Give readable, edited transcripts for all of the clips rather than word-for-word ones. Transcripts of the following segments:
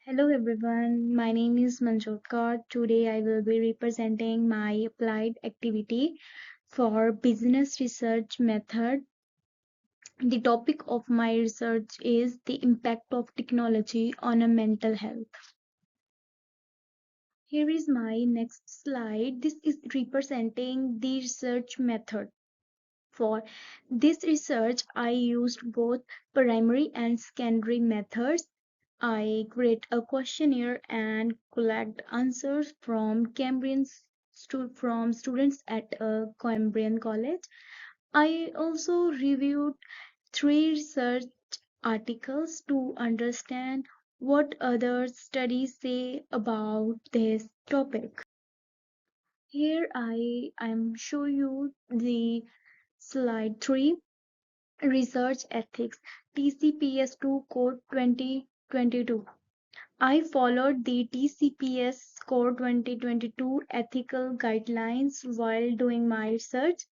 Hello everyone, my name is Manjot Kaur. Today I will be representing my applied activity for business research method. The topic of my research is the impact of technology on a mental health. Here is my next slide. This is representing the research method. For this research, I used both primary and secondary methods. I create a questionnaire and collect answers from from students at Cambrian College. I also reviewed three research articles to understand what other studies say about this topic. Here I am show you the slide 3, research ethics, TCPS2 code 2022. I followed the TCPS Code 2022 ethical guidelines while doing my research.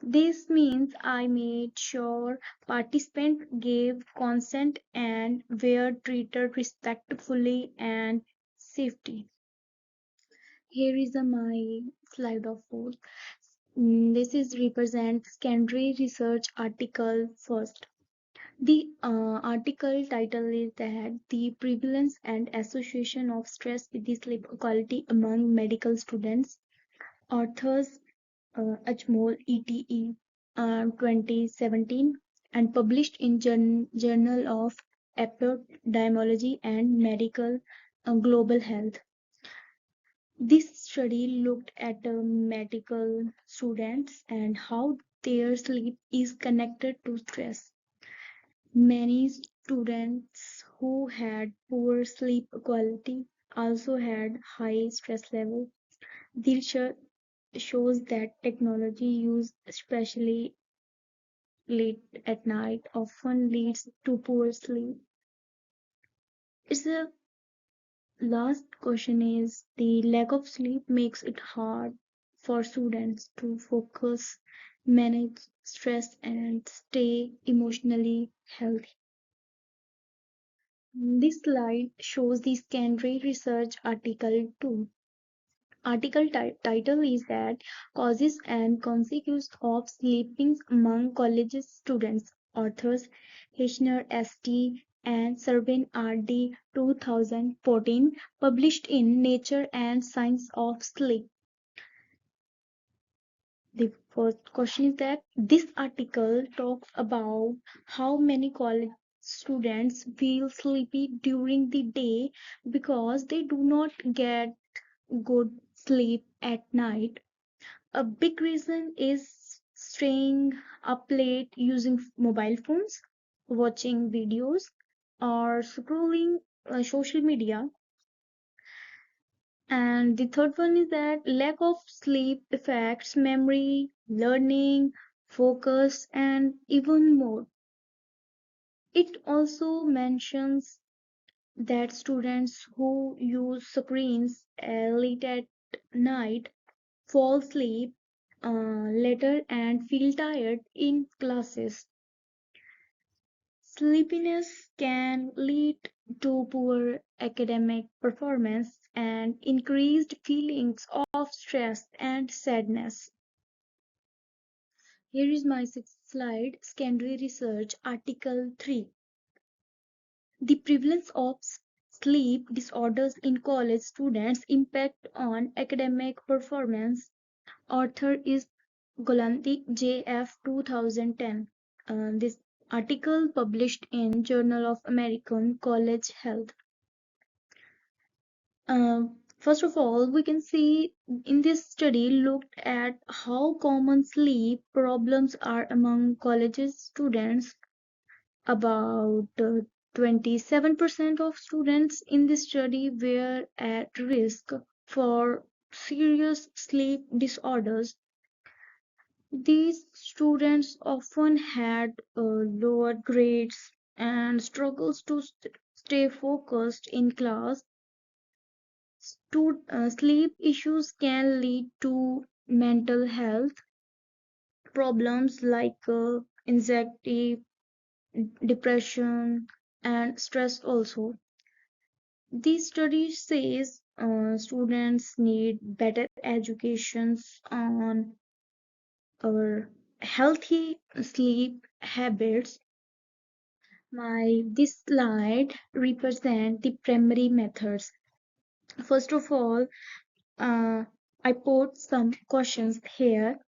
This means I made sure participants gave consent and were treated respectfully and safety. Here is my slide of 4. This is represent secondary research article first. The article title is that the prevalence and association of stress with the sleep quality among medical students. Authors Ajmol ETE 2017 and published in Journal of Epidemiology and Medical Global Health. This study looked at medical students and how their sleep is connected to stress. Many students who had poor sleep quality also had high stress level. This shows that technology used especially late at night often leads to poor sleep. It's a last question is the lack of sleep makes it hard for students to focus, manage stress and stay emotionally healthy. This slide shows the secondary research article 2. Article title is that causes and consequences of sleeping among college students. Authors Heschner ST and Servin RD 2014, published in Nature and Science of Sleep. The first question is that this article talks about how many college students feel sleepy during the day because they do not get good sleep at night. A big reason is staying up late using mobile phones, watching videos, or scrolling social media. And the third one is that lack of sleep affects memory, learning, focus, and even more. It also mentions that students who use screens late at night fall asleep later and feel tired in classes. Sleepiness can lead to poor academic performance and increased feelings of stress and sadness. Here is my sixth slide, secondary research, article 3. The prevalence of sleep disorders in college students' impact on academic performance. Author is Golanti J.F. 2010. This article published in Journal of American College Health. First of all, we can see in this study looked at how common sleep problems are among college students. About 27% of students in this study were at risk for serious sleep disorders. These students often had lower grades and struggles to stay focused in class. Sleep issues can lead to mental health problems like anxiety, depression, and stress also. This study says students need better educations on our healthy sleep habits. My this slide represent the primary methods. First of all, uh, I put some questions here.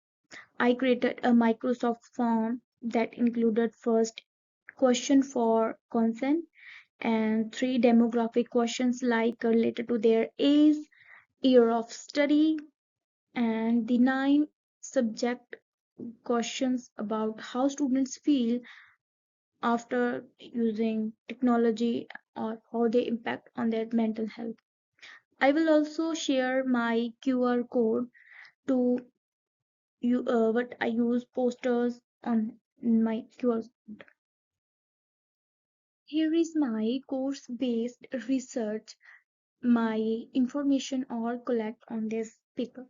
I created a Microsoft form that included first question for consent and three demographic questions like related to their age, year of study, and the nine subject questions about how students feel after using technology or how they impact on their mental health. I will also share my QR code to you what I use posters on my QR. Here is my course based research, my information all collect on this paper.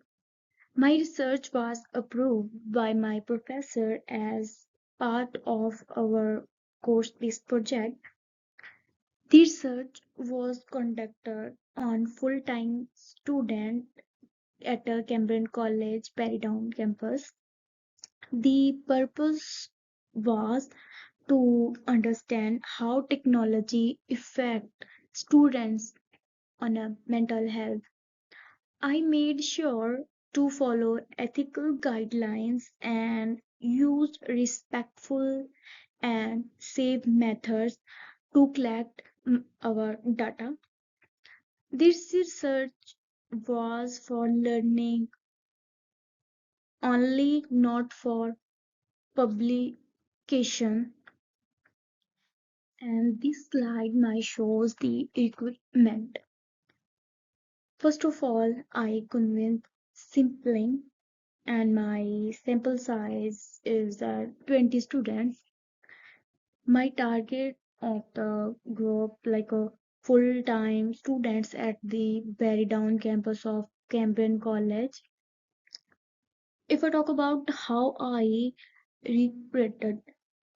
My research was approved by my professor as part of our course based project. The research was conducted on full time student at a Cambridge College Paradown campus. The purpose was to understand how technology affect students on a mental health. I made sure to follow ethical guidelines and use respectful and safe methods to collect our data. This research was for learning only, not for publication. And this slide my shows the equipment. First of all, I convinced sampling and my sample size is 20 students. My target of the group like a full-time students at the Barrydown campus of Cambridge College. If I talk about how reprinted,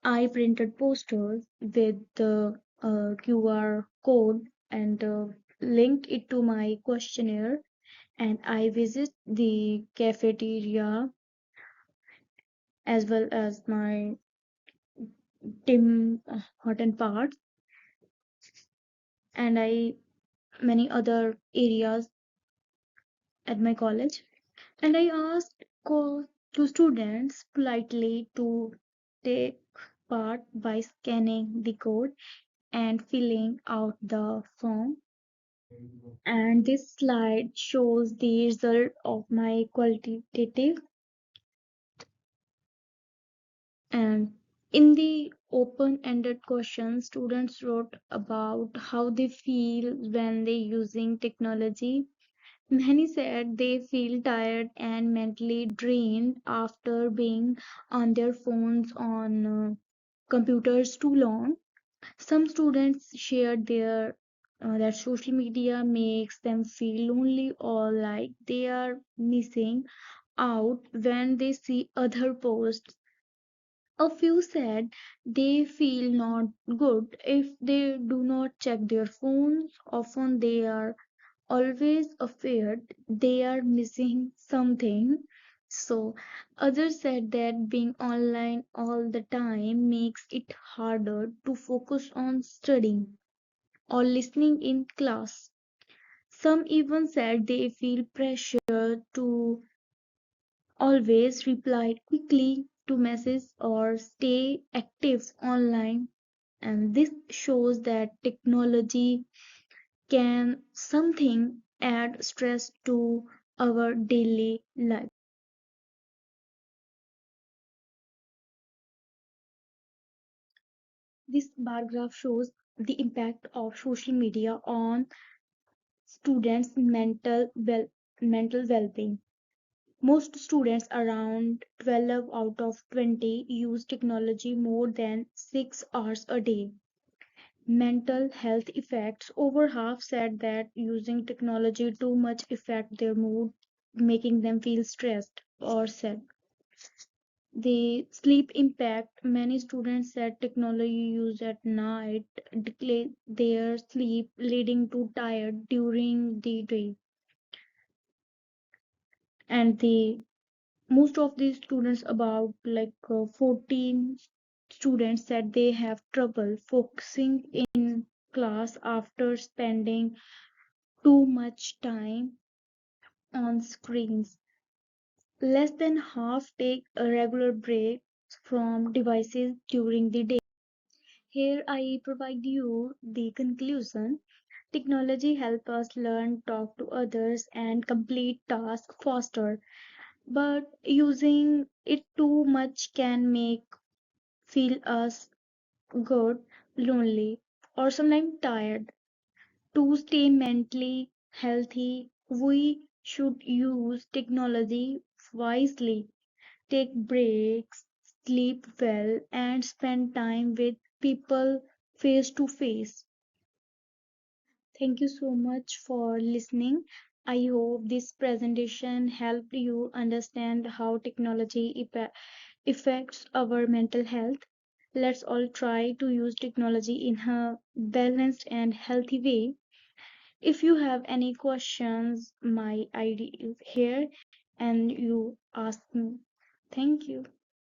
I printed posters with the QR code and link it to my questionnaire, and I visit the cafeteria as well as my Tim Horton Park, and I many other areas at my college. And I asked to students politely to take part by scanning the code and filling out the form. And this slide shows the result of my qualitative. And in the open-ended questions, students wrote about how they feel when they using technology. Many said they feel tired and mentally drained after being on their phones on computers too long. Some students shared that social media makes them feel lonely or like they are missing out when they see other posts. A few said they feel not good if they do not check their phones. Often they are always afraid they are missing something. So, others said that being online all the time makes it harder to focus on studying or listening in class. Some even said they feel pressure to always reply quickly to messages or stay active online. And this shows that technology can something add stress to our daily life. This bar graph shows the impact of social media on students' mental well-being. Most students, around 12 out of 20, use technology more than 6 hours a day. Mental health effects: over half said that using technology too much affect their mood, making them feel stressed or sad. The sleep impact. Many students said technology used at night decay their sleep, leading to tired during the day. And the most of these students, about 14 students, said they have trouble focusing in class after spending too much time on screens. Less than half take a regular break from devices during the day. Here I provide you the conclusion. Technology helps us learn, talk to others, and complete tasks faster. But using it too much can make feel us good, lonely, or sometimes tired. To stay mentally healthy, we should use technology wisely, take breaks, sleep well, and spend time with people face to face. Thank you so much for listening. I hope this presentation helped you understand how technology affects our mental health. Let's all try to use technology in a balanced and healthy way. If you have any questions, my ID is here and you ask me. Thank you.